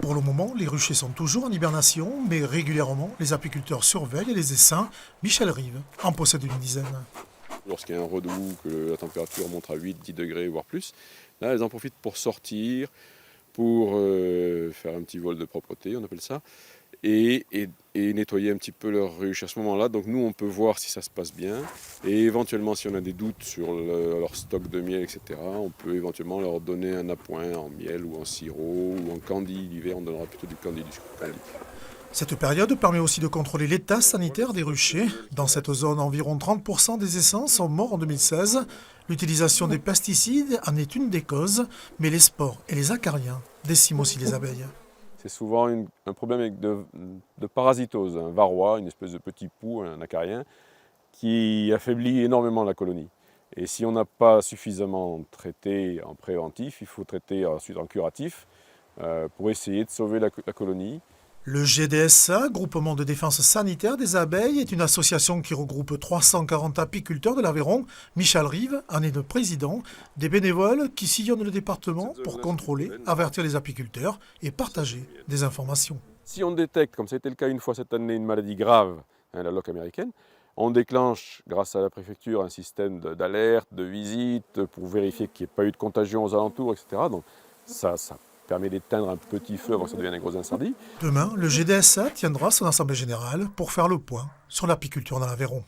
Pour le moment, les ruchers sont toujours en hibernation, mais régulièrement, les apiculteurs surveillent les essaims. Michel Rive en possède une dizaine. Lorsqu'il y a un redoux, que la température monte à 8-10 degrés, voire plus, là, elles en profitent pour sortir, pour faire un petit vol de propreté, on appelle ça, et nettoyer un petit peu leur ruche à ce moment-là. Donc nous, on peut voir si ça se passe bien, et éventuellement, si on a des doutes sur leur stock de miel, etc., on peut éventuellement leur donner un appoint en miel ou en sirop ou en candy. L'hiver, on donnera plutôt du candy, du candy. Cette période permet aussi de contrôler l'état sanitaire des ruchers. Dans cette zone, environ 30% des essaims sont morts en 2016. L'utilisation des pesticides en est une des causes, mais les spores et les acariens déciment aussi les abeilles. C'est souvent un problème de parasitose, un varroa, une espèce de petit pou, un acarien, qui affaiblit énormément la colonie. Et si on n'a pas suffisamment traité en préventif, il faut traiter ensuite en curatif pour essayer de sauver la colonie. Le GDSA, Groupement de défense sanitaire des abeilles, est une association qui regroupe 340 apiculteurs de l'Aveyron. Michel Rive en est le président. Des bénévoles qui sillonnent le département pour contrôler, avertir les apiculteurs et partager des informations. Si on détecte, comme ça a été le cas une fois cette année, une maladie grave, la loque américaine, on déclenche, grâce à la préfecture, un système d'alerte, de visite, pour vérifier qu'il n'y ait pas eu de contagion aux alentours, etc. Donc ça permet d'éteindre un petit feu avant que ça devienne un gros incendie. Demain, le GDSA tiendra son assemblée générale pour faire le point sur l'apiculture dans l'Aveyron.